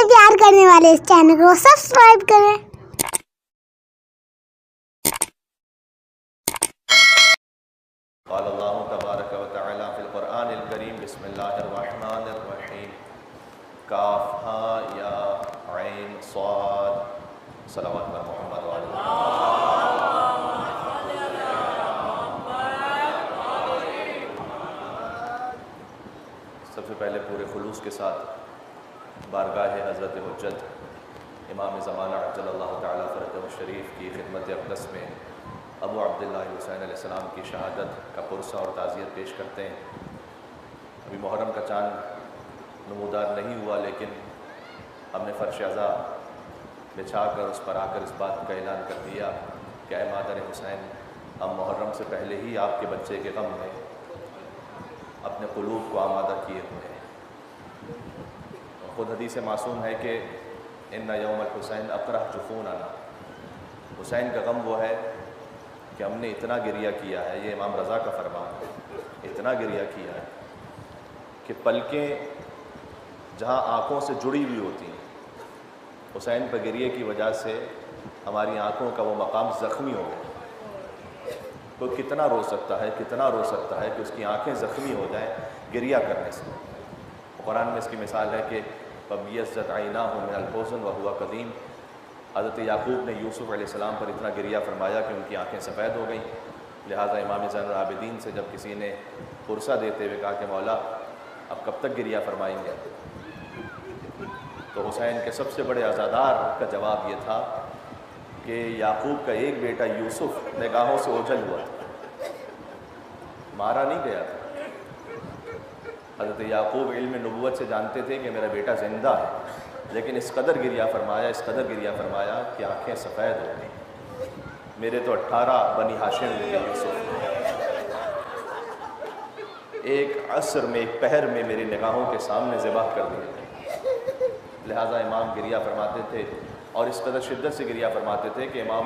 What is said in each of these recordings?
سے پیار کرنے والے اس چینل کو سبسکرائب کریں۔ قال اللہ تبارک و تعالی فی القرآن الکریم بسم اللہ الرحمن الرحیم کاف ہا یا عین صاد صلوات بر محمد وعلی سب سے پہلے پورے خلوص کے ساتھ بارگاہ حضرت حجت امام زمانہ عجل اللہ تعالی فرجہ الشریف کی خدمت اقدس میں ابو عبداللہ حسین علیہ السلام کی شہادت کا پرسہ اور تعزیت پیش کرتے ہیں۔ ابھی محرم کا چاند نمودار نہیں ہوا، لیکن ہم نے فرش عزا بچھا کر اس پر آ کر اس بات کا اعلان کر دیا کہ اے مادر حسین، ہم محرم سے پہلے ہی آپ کے بچے کے غم میں اپنے قلوب کو آمادہ کیے ہوئے ہیں۔ خود حدیث معصوم ہے کہ ان یوم الحسین اقرح جفوننا، حسین کا غم وہ ہے کہ ہم نے اتنا گریہ کیا ہے، یہ امام رضا کا فرمان ہے، اتنا گریہ کیا ہے کہ پلکیں جہاں آنکھوں سے جڑی ہوئی ہوتی ہیں، حسین پر گریہ کی وجہ سے ہماری آنکھوں کا وہ مقام زخمی ہو گیا۔ کوئی کتنا رو سکتا ہے، کتنا رو سکتا ہے کہ اس کی آنکھیں زخمی ہو جائیں گریہ کرنے سے۔ قرآن میں اس کی مثال ہے کہ فَبِيَضَّتْ عَيْنَاهُ مِنَ الْحُزْنِ وَهُوَ قَدِيمٌ، حضرت یعقوب نے یوسف علیہ السلام پر اتنا گریہ فرمایا کہ ان کی آنکھیں سفید ہو گئیں۔ لہٰذا امام زین العابدین سے جب کسی نے پرسہ دیتے ہوئے کہا کہ مولا اب کب تک گریہ فرمائیں گے، تو حسین کے سب سے بڑے عزادار کا جواب یہ تھا کہ یعقوب کا ایک بیٹا یوسف نگاہوں سے اوجھل ہوا تھا، مارا نہیں گیا تھا۔ حضرت یعقوب علم نبوت سے جانتے تھے کہ میرا بیٹا زندہ ہے، لیکن اس قدر گریہ فرمایا، اس قدر گریہ فرمایا کہ آنکھیں سفید ہو گئیں۔ میرے تو 18 بنی ہاشم ہوئے یوسف، ایک عصر میں، ایک پہر میں میری نگاہوں کے سامنے ذبح کر دیے۔ لہٰذا امام گریہ فرماتے تھے، اور اس قدر شدت سے گریہ فرماتے تھے کہ امام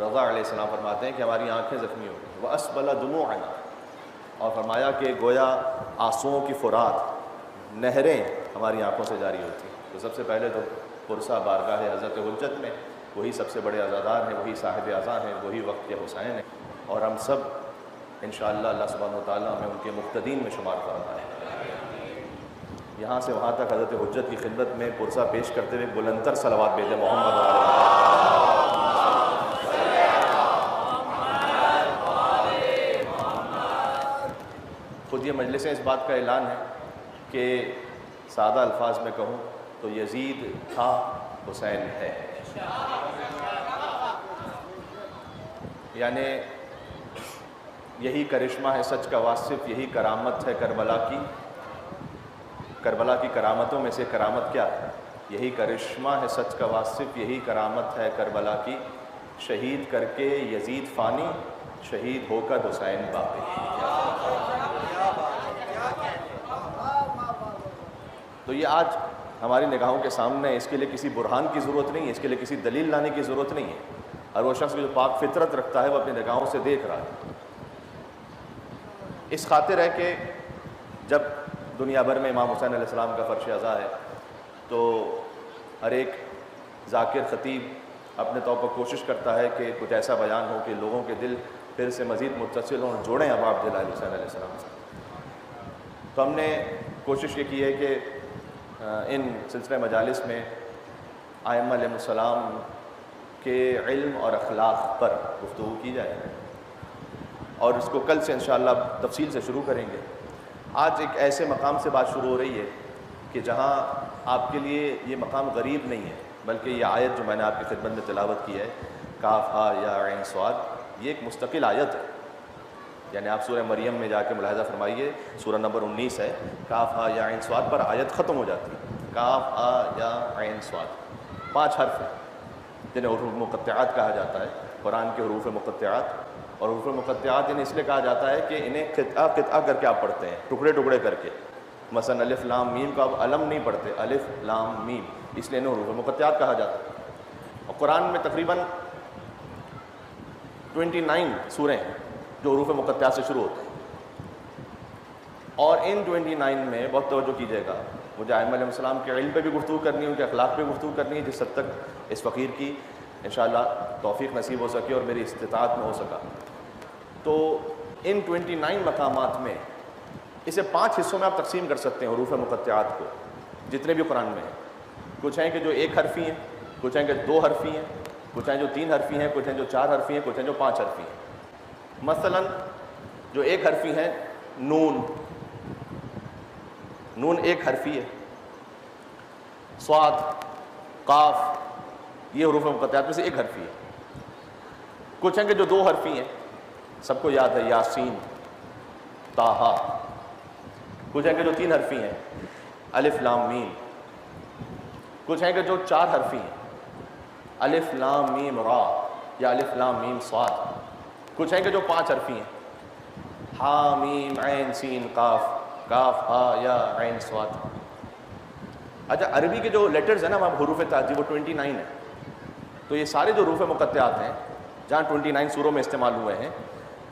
رضا علیہ السلام فرماتے ہیں کہ ہماری آنکھیں زخمی ہو گئیں۔ وَأَسْبَلَ دُمُوعَنَا، اور فرمایا کہ گویا آنسوؤں کی فرات، نہریں ہماری آنکھوں سے جاری ہوتی ہیں۔ تو سب سے پہلے تو پرسہ بارگاہ حضرت حجت میں، وہی سب سے بڑے عزادار ہیں، وہی صاحب اعزاں ہیں، وہی وقت کے حسین ہیں، اور ہم سب انشاءاللہ اللہ سبحانہ وتعالیٰ ہمیں ان کے مقتدین میں شمار فرمائے۔ یہاں سے وہاں تک حضرت حجت کی خدمت میں پرسہ پیش کرتے ہوئے بلندتر صلوات بھیجیں محمد خود یہ مجلسیں اس بات کا اعلان ہے کہ سادہ الفاظ میں کہوں تو یزید تھا، حسین ہے۔ یعنی یہی کرشمہ ہے سچ کا واصف، یہی کرامت ہے کربلا کی۔ کربلا کی کرامتوں میں سے کرامت کیا ہے؟ یہی کرشمہ ہے سچ کا واصف، یہی کرامت ہے کربلا کی، شہید کر کے یزید فانی، شہید ہو کر حسین باقی۔ تو یہ آج ہماری نگاہوں کے سامنے ہے، اس کے لیے کسی برہان کی ضرورت نہیں ہے، اس کے لیے کسی دلیل لانے کی ضرورت نہیں ہے۔ اور وہ شخص جو پاک فطرت رکھتا ہے وہ اپنی نگاہوں سے دیکھ رہا ہے۔ اس خاطر ہے کہ جب دنیا بھر میں امام حسین علیہ السلام کا فرش عزا ہے تو ہر ایک ذاکر خطیب اپنے طور پر کوشش کرتا ہے کہ کچھ ایسا بیان ہو کہ لوگوں کے دل پھر سے مزید متصل ہوں، جوڑیں ابا عبداللہ حسین علیہ السلام سے۔ تو ہم نے کوشش یہ کی ہے کہ ان سلسلہ مجالس میں ائمہ علیہ السلام کے علم اور اخلاق پر گفتگو کی جائے، اور اس کو کل سے انشاءاللہ تفصیل سے شروع کریں گے۔ آج ایک ایسے مقام سے بات شروع ہو رہی ہے کہ جہاں آپ کے لیے یہ مقام غریب نہیں ہے، بلکہ یہ آیت جو میں نے آپ کی خدمت میں تلاوت کی ہے، کاف ہا یا عین صاد، یہ ایک مستقل آیت ہے۔ یعنی آپ سورہ مریم میں جا کے ملاحظہ فرمائیے، سورہ نمبر 19 ہے، کاف ہا یا عین صاد پر آیت ختم ہو جاتی ہے۔ کاف ہا یا عین صاد 5 حرف ہیں جنہیں حروف مقطعات کہا جاتا ہے، قرآن کے حروف مقطعات۔ اور حروف مقطعات انہیں اس لیے کہا جاتا ہے کہ انہیں قطعہ قطعہ کر کے آپ پڑھتے ہیں، ٹکڑے ٹکڑے کر کے۔ مثلا الف لام میم کو آپ علم نہیں پڑھتے، الف لام میم، اس لیے انہیں حروف مقطعات کہا جاتا ہے۔ اور قرآن میں تقریباً 29 سوریں ہیں جو حروف مقطعات سے شروع ہوتے ہیں، اور ان 29 میں بہت توجہ کیجیے گا، مجھے ائمہ علیہ السلام کے علم پہ بھی گفتگو کرنی ہے، ان کے اخلاق پہ گفتگو کرنی ہے، جس حد تک اس فقیر کی انشاءاللہ توفیق نصیب ہو سکے اور میری استطاعت میں ہو سکا۔ تو ان 29 مقامات میں اسے 5 حصوں میں آپ تقسیم کر سکتے ہیں حروف مقطعات کو، جتنے بھی قرآن میں ہیں۔ کچھ ہیں کہ جو 1 حرفی ہیں، کچھ ہیں کہ 2 حرفی ہیں، کچھ ہیں جو 3 حرفی ہیں، کچھ ہیں جو 4 حرفی ہیں، کچھ ہیں جو 5 حرفی ہیں۔ مثلا جو 1 حرفی ہیں، نون 1 حرفی ہے، صاد، قاف، یہ حروف مقطعات میں سے 1 حرفی ہے۔ کچھ ہیں کہ جو 2 حرفی ہیں، سب کو یاد ہے، یاسین، طٰہٰ۔ کچھ ہیں کہ جو 3 حرفی ہیں، الف لام میم۔ کچھ ہیں کہ جو 4 حرفی ہیں، الف لام میم را یا الف لام میم صاد۔ کچھ ہیں کہ جو 5 حرفی ہیں، ہا میم عین سین قاف، کاف ہا یا عین صاد۔ اچھا، عربی کے جو لیٹرز ہیں نا حروف تعجیب، وہ 29 ہیں۔ تو یہ سارے جو حروف مقطعات ہیں جہاں 29 سوروں میں استعمال ہوئے ہیں،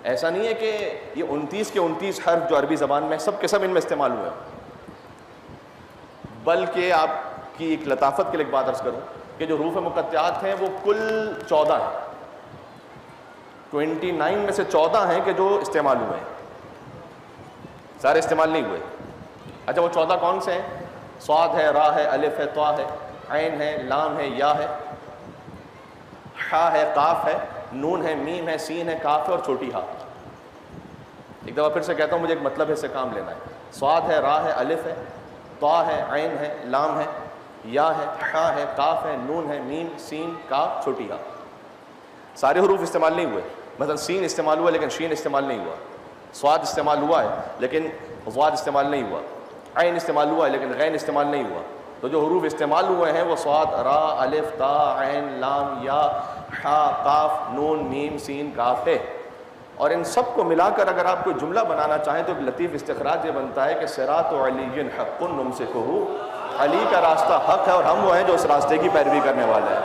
ایسا نہیں ہے کہ یہ 29 کے 29 حرف جو عربی زبان میں سب کے سب ان میں استعمال ہوئے ہیں، بلکہ آپ کی ایک لطافت کے لیے ایک بات عرض کروں کہ جو حروف مقطعات ہیں وہ کل 14 ہیں۔ 29 میں سے 14 ہیں کہ جو استعمال ہوئے ہیں، سارے استعمال نہیں ہوئے۔ اچھا، وہ 14 کون سے ہیں؟ صاد ہے، را ہے، الف ہے، طا ہے، عین ہے، لام ہے، یا ہے، ہا ہے، قاف ہے، نون ہے، میم ہے، سین ہے، کاف ہے اور چھوٹی ہا۔ ایک دفعہ پھر سے کہتا ہوں، مجھے ایک مطلب ہے، اس سے کام لینا ہے۔ صاد ہے، را ہے، الف ہے، طا ہے، عین ہے، لام ہے، یا ہے، ہا ہے، قاف ہے، نون ہے، میم، سین، کاف، چھوٹی ہا۔ سارے حروف استعمال نہیں ہوئے۔ مثلا سین استعمال ہوا لیکن شین استعمال نہیں ہوا، صاد استعمال ہوا ہے لیکن ضاد استعمال نہیں ہوا، عین استعمال ہوا ہے لیکن غین استعمال نہیں ہوا۔ تو جو حروف استعمال ہوئے ہیں وہ صاد، را، الف، تا، عین، لام، یا، ہا، قاف، نون، میم، سین، کاف ہے۔ اور ان سب کو ملا کر اگر آپ کوئی جملہ بنانا چاہیں تو ایک لطیف استخراج یہ بنتا ہے کہ صراط علی حق نمسکہ، علی کا راستہ حق ہے اور ہم وہ ہیں جو اس راستے کی پیروی کرنے والے ہیں۔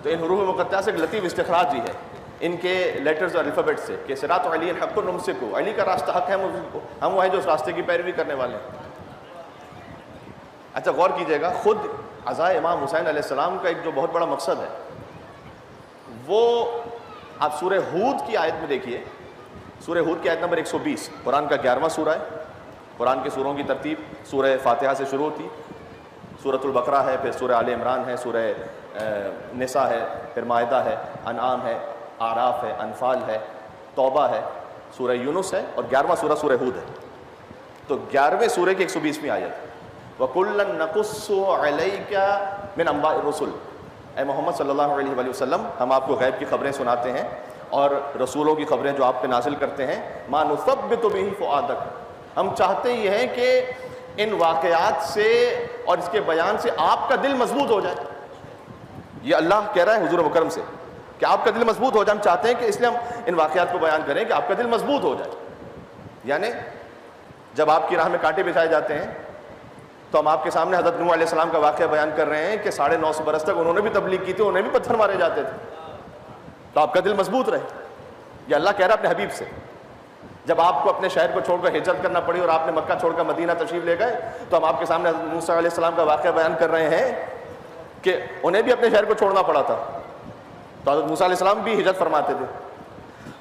تو ان حروف مقطعات سے ایک لطیف استخراج ہی ہے ان کے لیٹرز اور الفابیٹ سے کہ صراط علی الحق نمسکہ، علی کا راستہ حق ہے، ہم وہ ہیں جو اس راستے کی پیروی کرنے والے ہیں۔ اچھا، غور کیجئے گا، خود عزائے امام حسین علیہ السلام کا ایک جو بہت بڑا مقصد ہے وہ آپ سورہ ہود کی آیت میں دیکھیے، سورہ ہود کی آیت نمبر 120، قرآن کا 11واں سورہ ہے۔ قرآن کے سوروں کی ترتیب سورہ فاتحہ سے شروع ہوتی، سورۃ البقرہ ہے، پھر سورہ آل عمران ہے، سورہ نساء ہے، پھر مائدہ ہے، انعام ہے، اعراف ہے، انفال ہے، توبہ ہے، سورہ یونس ہے اور 11واں سورہ سورہ ہود ہے۔ تو 11ویں سورہ کی 120ویں آیت، وَكُلًّا نَقُصُّ عَلَيْكَ مِنْ أَنْبَاءِ الرُّسُلِ، اے محمد صلی اللہ علیہ وآلہ وسلم، ہم آپ کو غیب کی خبریں سناتے ہیں اور رسولوں کی خبریں جو آپ پہ نازل کرتے ہیں، مَا نُثَبِّتُ بِهِ فُؤَادَكَ، ہم چاہتے یہ ہیں کہ ان واقعات سے اور اس کے بیان سے آپ کا دل مضبوط ہو جائے۔ یہ اللہ کہہ رہا ہے حضور مکرم سے کہ آپ کا دل مضبوط ہو جائے، ہم چاہتے ہیں کہ اس لیے ہم ان واقعات کو بیان کریں کہ آپ کا دل مضبوط ہو جائے۔ یعنی جب آپ کی راہ میں کانٹے بچھائے جاتے ہیں تو ہم آپ کے سامنے حضرت نوح علیہ السلام کا واقعہ بیان کر رہے ہیں کہ 950 برس تک انہوں نے بھی تبلیغ کی تھی، انہیں بھی پتھر مارے جاتے تھے، تو آپ کا دل مضبوط رہے۔ یہ اللہ کہہ رہا ہے اپنے حبیب سے۔ جب آپ کو اپنے شہر کو چھوڑ کر ہجرت کرنا پڑی اور آپ نے مکہ چھوڑ کر مدینہ تشریف لے گئے تو ہم آپ کے سامنے حضرت موسیٰ علیہ السلام کا واقعہ بیان کر رہے ہیں کہ انہیں بھی اپنے شہر کو چھوڑنا پڑا تھا، تو حضرت موسیٰ علیہ السلام بھی ہجرت فرماتے تھے۔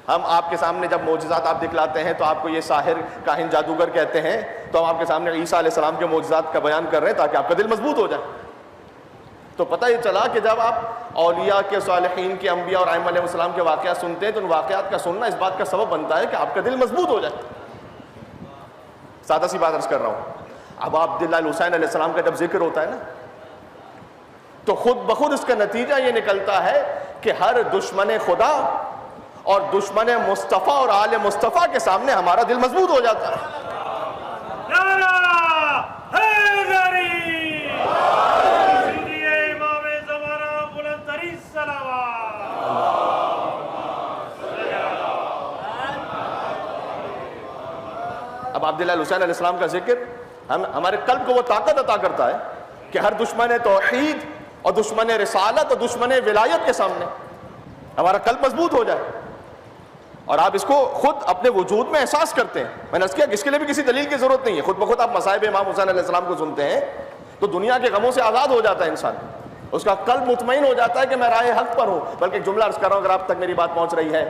ہم آپ کے سامنے جب معجزات آپ دکھلاتے ہیں تو آپ کو یہ ساحر، کاہن، جادوگر کہتے ہیں، تو ہم آپ کے سامنے عیسیٰ علیہ السلام کے معجزات کا بیان کر رہے ہیں تاکہ آپ کا دل مضبوط ہو جائے۔ تو پتہ یہ چلا کہ جب آپ اولیاء کے، صالحین کے، انبیاء اور ائمہ علیہ السلام کے واقعات سنتے ہیں تو ان واقعات کا سننا اس بات کا سبب بنتا ہے کہ آپ کا دل مضبوط ہو جائے۔ سادہ سی بات عرض کر رہا ہوں، اب عبداللہ الحسین علیہ السلام کا جب ذکر ہوتا ہے نا تو خود بخود اس کا نتیجہ یہ نکلتا ہے کہ ہر دشمن خدا اور دشمن مصطفیٰ اور آل مصطفیٰ کے سامنے ہمارا دل مضبوط ہو جاتا ہے۔ اب عبداللہ الحسین علیہ السلام کا ذکر ہمارے قلب کو وہ طاقت عطا کرتا ہے کہ ہر دشمن توحید اور دشمن رسالت اور دشمن ولایت کے سامنے ہمارا قلب مضبوط ہو جائے، اور آپ اس کو خود اپنے وجود میں احساس کرتے ہیں. میں نے عرض کیا کہ اس کے لیے بھی کسی دلیل کی ضرورت نہیں ہے، خود بخود آپ مصائب امام حسین علیہ السلام کو سنتے ہیں تو دنیا کے غموں سے آزاد ہو جاتا ہے انسان، اس کا قلب مطمئن ہو جاتا ہے کہ میں راہ حق پر ہوں. بلکہ ایک جملہ عرض کر رہا ہوں اگر آپ تک میری بات پہنچ رہی ہے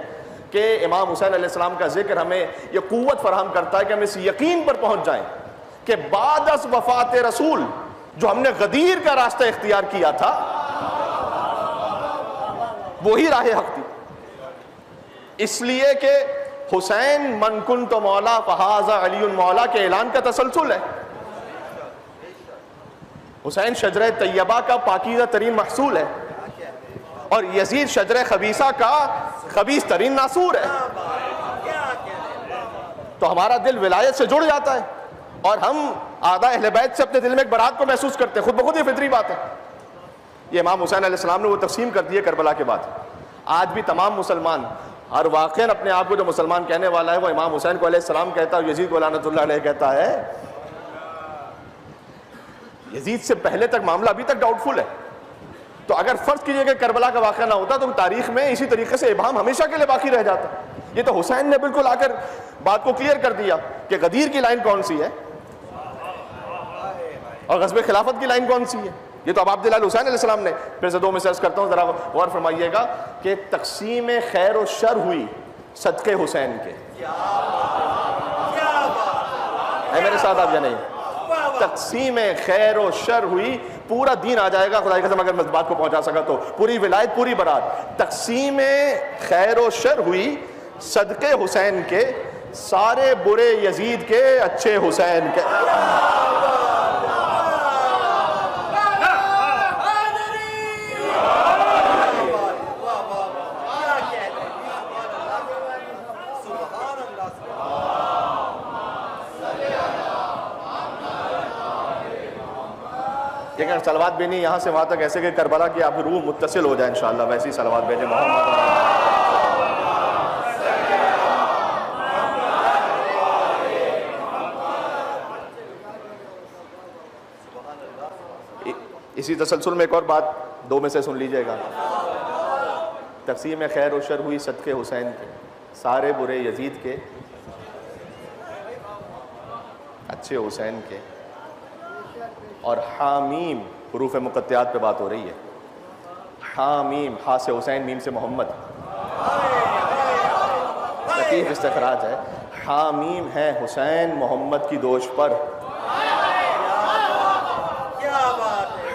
کہ امام حسین علیہ السلام کا ذکر ہمیں یہ قوت فراہم کرتا ہے کہ ہم اس یقین پر پہنچ جائیں کہ بعد از وفات رسول جو ہم نے غدیر کا راستہ اختیار کیا تھا وہی راہ حق تھی. اس لیے کہ حسین من کنت مولا فہذا علی مولا کے اعلان کا تسلسل ہے. حسین شجرہ طیبہ کا پاکیزہ ترین محصول ہے، اور یزید شجرہ خبیثہ کا خبیث ترین ناصور ہے. تو ہمارا دل ولایت سے جڑ جاتا ہے، اور ہم آدھا اہل بیت سے اپنے دل میں ایک برات کو محسوس کرتے ہیں. خود بخود یہ فطری بات ہے. یہ امام حسین علیہ السلام نے وہ تقسیم کر دی ہے کربلا کے بعد. آج بھی تمام مسلمان ہر واقعاً اپنے آپ کو جو مسلمان کہنے والا ہے وہ امام حسین کو علیہ السلام کہتا ہے اور یزید کو لعنت اللہ علیہ کہتا ہے. یزید سے پہلے تک معاملہ ابھی تک ڈاؤٹ فل ہے. تو اگر فرض کیجئے کہ کربلا کا واقعہ نہ ہوتا تو تاریخ میں اسی طریقے سے ابہام ہمیشہ کے لیے باقی رہ جاتا. یہ تو حسین نے بالکل آ کر بات کو کلیئر کر دیا کہ غدیر کی لائن کون سی ہے اور غزوہ خلافت کی لائن کون سی ہے. یہ تو اب عبداللہ حسین علیہ السلام نے. پھر سے دو میں سے عرض کرتا ہوں ذرا غور فرمائیے گا کہ تقسیم خیر و شر ہوئی صدقے حسین کے. ہے میرے ساتھ آپ یا نہیں؟ تقسیم خیر و شر ہوئی. پورا دین آ جائے گا خدا کی قسم اگر میں اس بات کو پہنچا سکا تو. پوری ولایت پوری برات. تقسیم خیر و شر ہوئی صدقے حسین کے، سارے برے یزید کے اچھے حسین کے. لیکن صلوات بھی نہیں یہاں سے وہاں تک ایسے کہ کربلا کی آپ روح متصل ہو جائے انشاءاللہ ویسی صلوات بھیجیں محمد. اسی تسلسل میں ایک اور بات دو میں سے سن لیجئے گا. تقسیم خیر و شر ہوئی صدقے حسین کے، سارے برے یزید کے اچھے حسین کے. اور حامیم حروف مقطعات پہ بات ہو رہی ہے. حامیم، ہا سے حسین، میم سے محمد. لطیف استخراج ہے. حامیم ہے حسین محمد کی دوش پر.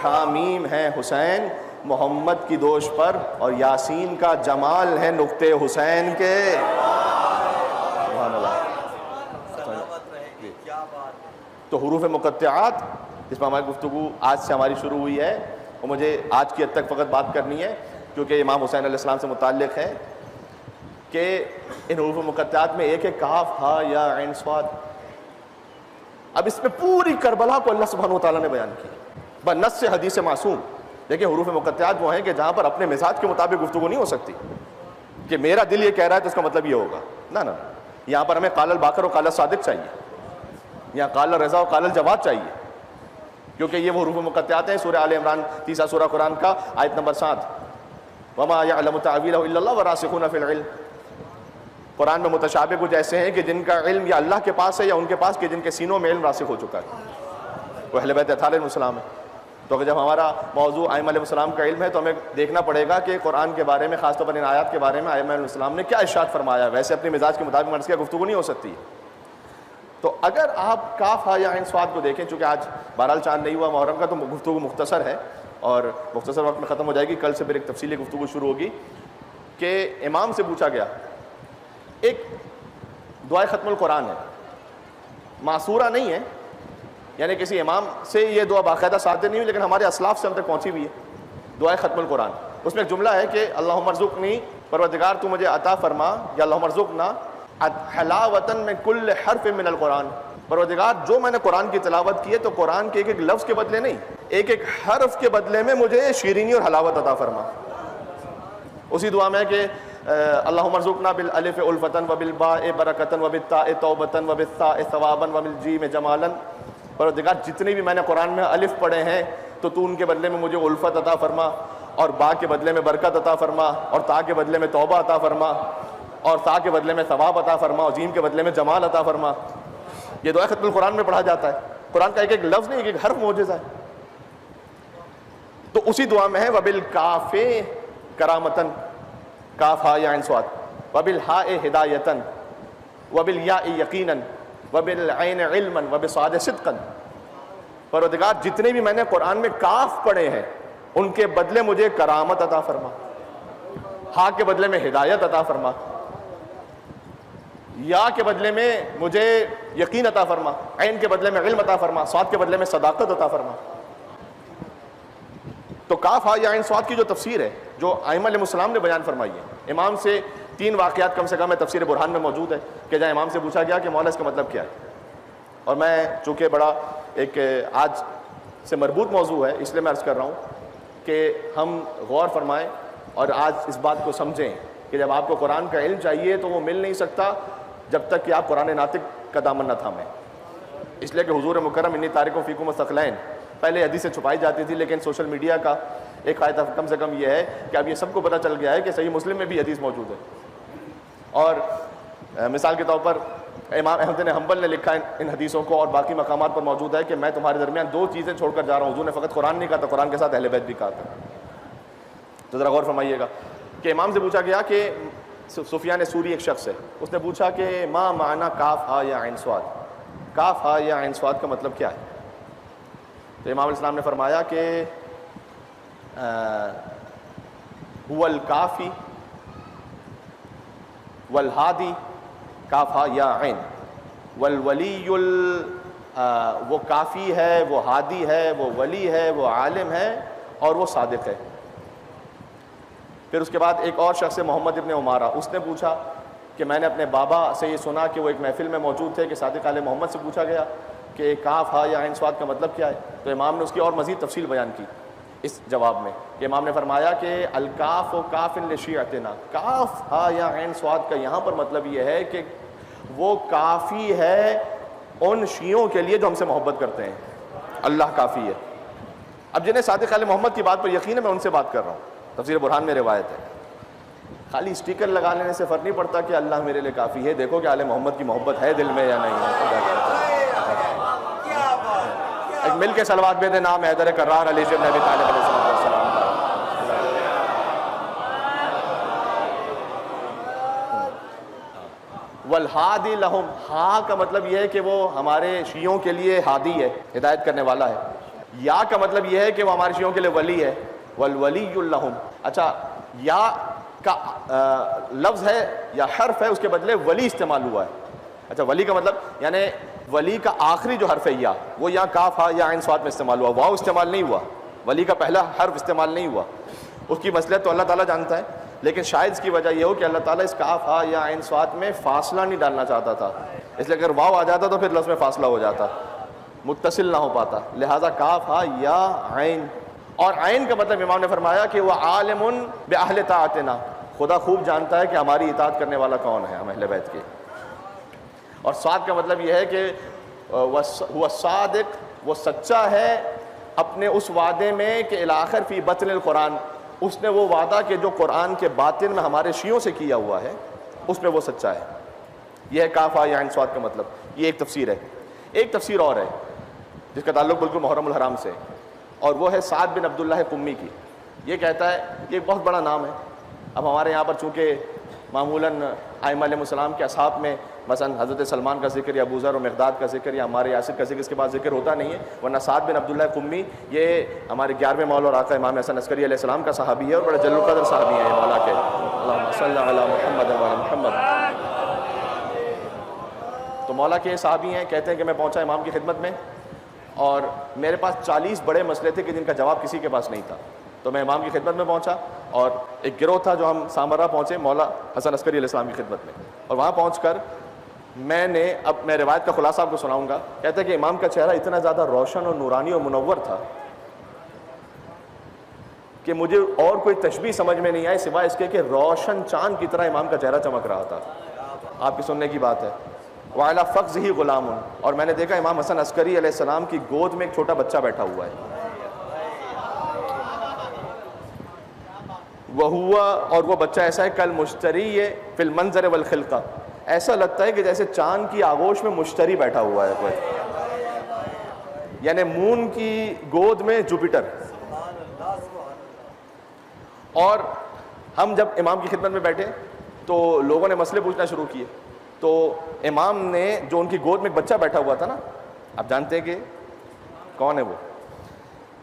حامیم ہے حسین محمد کی دوش پر، اور یاسین کا جمال ہے نقطے حسین کے. سبحان اللہ. تو حروف مقطعات جس پر ہماری گفتگو آج سے ہماری شروع ہوئی ہے وہ مجھے آج کی حد تک فقط بات کرنی ہے کیونکہ امام حسین علیہ السلام سے متعلق ہے کہ ان حروف مقطعات میں ایک ایک کاف، ہا، یا، عین، صاد. اب اس میں پوری کربلا کو اللہ سبحانہ و تعالیٰ نے بیان کی بنص سے حدیث معصوم. دیکھیں حروف مقطعات وہ ہیں کہ جہاں پر اپنے مزاج کے مطابق گفتگو نہیں ہو سکتی کہ میرا دل یہ کہہ رہا ہے تو اس کا مطلب یہ ہوگا. نہ یہاں پر ہمیں قال الباقر و قال الصادق چاہیے، یہاں قال الرضا و قال الجواد چاہیے، کیونکہ یہ وہ حروف مقطعات ہیں. سورہ آل عمران تیسرا سورہ قرآن کا آیت نمبر 7 وما يعلم تأویلہ الا اللہ والراسخون فی العلم. قرآن میں متشابہ کچھ ایسے ہیں کہ جن کا علم یا اللہ کے پاس ہے یا ان کے پاس کہ جن کے سینوں میں علم راسخ ہو چکا ہے. وہ اہل بیت اطہار علیہ السلام ہے. تو اگر جب ہمارا موضوع ائمہ علیہ السلام کا علم ہے تو ہمیں دیکھنا پڑے گا کہ قرآن کے بارے میں خاص طور پر ان آیات کے بارے میں ائمہ علیہ السلام نے کیا ارشاد فرمایا. ویسے اپنے مزاج کے مطابق مرض کیا گفتگو نہیں ہو سکتی. تو اگر آپ کاف، ہا، یا، عین، صاد کو دیکھیں، چونکہ آج بہرحال چاند نہیں ہوا محرم کا تو گفتگو مختصر ہے اور مختصر وقت میں ختم ہو جائے گی. کل سے پھر ایک تفصیلی گفتگو شروع ہوگی کہ امام سے پوچھا گیا. ایک دعائے ختم القرآن ہے، معصورہ نہیں ہے، یعنی کسی امام سے یہ دعا باقاعدہ صادر نہیں ہوئی لیکن ہمارے اسلاف سے ہم تک پہنچی ہوئی ہے. دعائے ختم القرآن، اس میں ایک جملہ ہے کہ اللہم ارزقنی، پروردگار تو مجھے عطا فرما، یا اللہم ارزقنا حلاوتاً من کل حرف من القرآن. پروردگار جو میں نے قرآن کی تلاوت کی ہے تو قرآن کے ایک ایک لفظ کے بدلے نہیں، ایک ایک حرف کے بدلے میں مجھے شیرینی اور حلاوت عطا فرما. اسی دعا میں کہ اللہم ارزقنا بالالف الفتن وبالباء برکتن وبالتاء توبتن وبالثاء ثوابا وبالجیم جمالا. پروردگار جتنے بھی میں نے قرآن میں الف پڑھے ہیں تو تو ان کے بدلے میں مجھے الفت عطا فرما، اور با کے بدلے میں برکت عطا فرما، اور تا کے بدلے میں توبہ عطا فرما، اور تا کے بدلے میں ثواب عطا فرما، اور جیم کے بدلے میں جمال عطا فرما۔ یہ دعا ختم القرآن میں پڑھا جاتا ہے، قرآن کا ایک ایک لفظ نہیں، ایک ایک حرف معجزہ ہے۔ تو اسی دعا میں ہے وبالکاف کرامتن، کاف ہا یا عین صاد، وبالہاء ہدایتن، وبالیاء یقینا، وبالعین علما، وبالصاد صدقا۔ پروردگار جتنے بھی میں نے قرآن میں کاف پڑھے ہیں ان کے بدلے مجھے کرامت عطا فرما، ہا کے بدلے میں ہدایت عطا فرما، یا کے بدلے میں مجھے یقین عطا فرما، عین کے بدلے میں علم عطا فرما، صاد کے بدلے میں صداقت عطا فرما۔ تو کاف ہا یا عین صاد کی جو تفسیر ہے جو ائمہ علیہ السلام نے بیان فرمائی ہے، امام سے 3 واقعات کم سے کم تفسیر برہان میں موجود ہے کہ جہاں امام سے پوچھا گیا کہ مولا اس کا مطلب کیا ہے، اور میں چونکہ بڑا ایک آج سے مربوط موضوع ہے اس لیے میں عرض کر رہا ہوں کہ ہم غور فرمائیں اور آج اس بات کو سمجھیں کہ جب آپ کو قرآن کا علم چاہیے تو وہ مل نہیں سکتا جب تک کہ آپ قرآن ناطق کا دامن نہ تھامیں۔ اس لیے کہ حضور مکرم انی تارکوں فیکم الثقلین، پہلے حدیثیں چھپائی جاتی تھی، لیکن سوشل میڈیا کا ایک فائدہ کم سے کم یہ ہے کہ اب یہ سب کو پتہ چل گیا ہے کہ صحیح مسلم میں بھی حدیث موجود ہے۔ اور مثال کے طور پر امام احمد بن حنبل نے لکھا ان حدیثوں کو، اور باقی مقامات پر موجود ہے کہ میں تمہارے درمیان 2 چیزیں چھوڑ کر جا رہا ہوں۔ حضور نے فقط قرآن نہیں کہا تھا، قرآن کے ساتھ اہل بیت بھی کہا تھا۔ تو ذرا غور فرمائیے گا کہ امام سے پوچھا گیا کہ سفیان ثوری ایک شخص ہے، اس نے پوچھا کہ ما معنی کاف ہا یا عین صاد، کاف ہا یا عین صاد کا مطلب کیا ہے؟ تو امام علیہ السلام نے فرمایا کہ هو الکافی والہادی، کاف ہا یا عین، والولی وہ کافی ہے، وہ ہادی ہے، وہ ولی ہے، وہ عالم ہے، اور وہ صادق ہے۔ پھر اس کے بعد ایک اور شخص محمد ابن عمارہ، اس نے پوچھا کہ میں نے اپنے بابا سے یہ سنا کہ وہ ایک محفل میں موجود تھے کہ صادق آل محمد سے پوچھا گیا کہ کاف ہا یا عین صاد کا مطلب کیا ہے، تو امام نے اس کی اور مزید تفصیل بیان کی اس جواب میں کہ امام نے فرمایا کہ الکاف و کاف لشیعتنا، کاف ہا یا عین صاد کا یہاں پر مطلب یہ ہے کہ وہ کافی ہے ان شیعوں کے لیے جو ہم سے محبت کرتے ہیں، اللہ کافی ہے۔ اب جنہیں صادق آل محمد کی بات پر یقین ہے میں ان سے بات کر رہا ہوں، تفسیر برہان میں روایت ہے۔ خالی اسٹیکر لگا لینے سے فرق نہیں پڑتا کہ اللہ میرے لیے کافی ہے، دیکھو کہ آل محمد کی محبت ہے دل میں یا نہیں ہے۔ ایک مل کے صلوات بھیجیں، نام حیدر کرار علی بن ابی طالب علیہ السلام۔ والہادی لہم، ہا کا مطلب یہ ہے کہ وہ ہمارے شیعوں کے لیے ہادی ہے، ہدایت کرنے والا ہے۔ یا کا مطلب یہ ہے کہ وہ ہمارے شیعوں کے لیے ولی ہے، والولی لہم۔ اچھا، یا کا لفظ ہے یا حرف ہے، اس کے بدلے ولی استعمال ہوا ہے۔ اچھا، ولی کا مطلب یعنی ولی کا آخری جو حرف ہے یا، وہ یہاں کاف ہا یا عین صاد میں استعمال ہوا، واو استعمال نہیں ہوا، ولی کا پہلا حرف استعمال نہیں ہوا۔ اس کی مصلحت تو اللہ تعالیٰ جانتا ہے، لیکن شاید اس کی وجہ یہ ہو کہ اللہ تعالیٰ اس کاف ہا یا عین صاد میں فاصلہ نہیں ڈالنا چاہتا تھا، اس لیے اگر واو آ جاتا تو پھر لفظ میں فاصلہ ہو جاتا، متصل نہ ہو پاتا، لہٰذا کاف ہا یا عین۔ اور عین کا مطلب امام نے فرمایا کہ وہ عالم باہل طاعتنا، خدا خوب جانتا ہے کہ ہماری اطاعت کرنے والا کون ہے، ہم اہل بیت کے۔ اور صاد کا مطلب یہ ہے کہ وہ صادق، وہ سچا ہے اپنے اس وعدے میں کہ الاخر فی بطن القرآن، اس نے وہ وعدہ کہ جو قرآن کے باطن میں ہمارے شیعوں سے کیا ہوا ہے اس میں وہ سچا ہے۔ یہ ہے کاف ہا یا عین صاد کا مطلب، یہ ایک تفسیر ہے۔ ایک تفسیر اور ہے جس کا تعلق بالکل محرم الحرام سے، اور وہ ہے سعد بن عبداللہ قمی کی۔ یہ کہتا ہے، یہ ایک بہت بڑا نام ہے، اب ہمارے یہاں پر چونکہ معمولاً ائمہ علیہ السلام کے اصحاب میں مثلا حضرت سلمان کا ذکر یا ابو ذر و مقداد کا ذکر یا عمار یاسر کا ذکر اس کے بعد ذکر ہوتا نہیں ہے، ورنہ سعد بن عبداللہ قمی یہ ہمارے 11ویں مولا اور آقا امام حسن عسکری علیہ السلام کا صحابی ہے، اور بڑے جلیل القدر صحابی ہیں مولا کے۔ اللہم صلی علی محمد و علی محمد۔ تو مولا کے صحابی ہیں، کہتے ہیں کہ میں پہنچا امام کی خدمت میں اور میرے پاس 40 بڑے مسئلے تھے کہ جن کا جواب کسی کے پاس نہیں تھا، تو میں امام کی خدمت میں پہنچا، اور ایک گروہ تھا جو ہم سامرا پہنچے مولا حسن عسکری علیہ السلام کی خدمت میں، اور وہاں پہنچ کر میں روایت کا خلاصہ آپ کو سناؤں گا۔ کہتے ہیں کہ امام کا چہرہ اتنا زیادہ روشن اور نورانی اور منور تھا کہ مجھے اور کوئی تشبیہ سمجھ میں نہیں آئی سوائے اس کے کہ روشن چاند کی طرح امام کا چہرہ چمک رہا تھا۔ آپ کی سننے کی بات ہے۔ وعلی فخذہ غلام، اور میں نے دیکھا امام حسن عسکری علیہ السلام کی گود میں ایک چھوٹا بچہ بیٹھا ہوا ہے۔ وہوا اور وہ بچہ ایسا ہے کل مشتری فی المنظر والخلقہ، ایسا لگتا ہے کہ جیسے چاند کی آغوش میں مشتری بیٹھا ہوا ہے کوئی، یعنی مون کی گود میں جوپیٹر۔ اور ہم جب امام کی خدمت میں بیٹھے تو لوگوں نے مسئلے پوچھنا شروع کیے، تو امام نے جو ان کی گود میں ایک بچہ بیٹھا ہوا تھا نا، آپ جانتے ہیں کہ کون ہے وہ،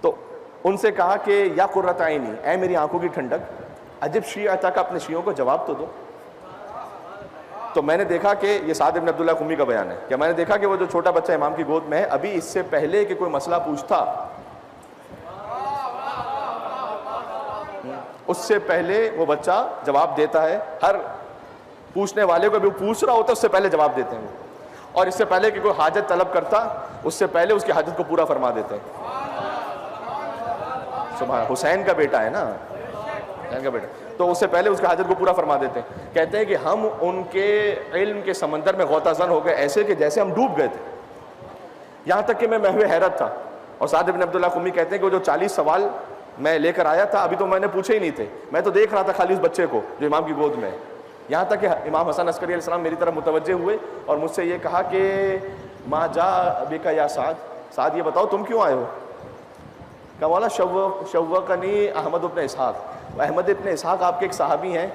تو ان سے کہا کہ یا قرۃ عینی، اے میری آنکھوں کی ٹھنڈک، عجب شیعہ کا اپنے شیعوں کو جواب تو دو۔ تو میں نے دیکھا کہ یہ سعد بن عبداللہ قمی کا بیان ہے کہ میں نے دیکھا کہ وہ جو چھوٹا بچہ امام کی گود میں ہے، ابھی اس سے پہلے کہ کوئی مسئلہ پوچھتا، اس سے پہلے وہ بچہ جواب دیتا ہے، ہر پوچھنے والے کو بھی وہ پوچھ رہا ہوتا ہے اس سے پہلے جواب دیتے ہیں وہ، اور اس سے پہلے کہ کوئی حاجت طلب کرتا اس سے پہلے اس کی حاجت کو پورا فرما دیتے ہیں۔ سبحان، حسین کا بیٹا ہے نا، حسین کا بیٹا، تو اس سے پہلے اس کی حاجت کو پورا فرما دیتے ہیں۔ کہتے ہیں کہ ہم ان کے علم کے سمندر میں غوطہ زن ہو گئے، ایسے کہ جیسے ہم ڈوب گئے تھے، یہاں تک کہ میں محو حیرت تھا۔ اور سعد بن عبداللہ قمی کہتے ہیں کہ وہ جو 40 سوال میں لے کر آیا تھا ابھی تو میں نے پوچھے ہی نہیں تھے، میں تو دیکھ رہا تھا خالی اس بچے کو جو امام کی گود میں ہے، یہاں تک کہ امام حسن عسکری علیہ السلام میری طرف متوجہ ہوئے اور مجھ سے یہ کہا کہ ما جاء بک یا سعد، سعد یہ بتاؤ تم کیوں آئے ہو؟ کہا مولا شوقنی احمد ابن اسحاق، احمد ابن اسحاق آپ کے ایک صحابی ہیں،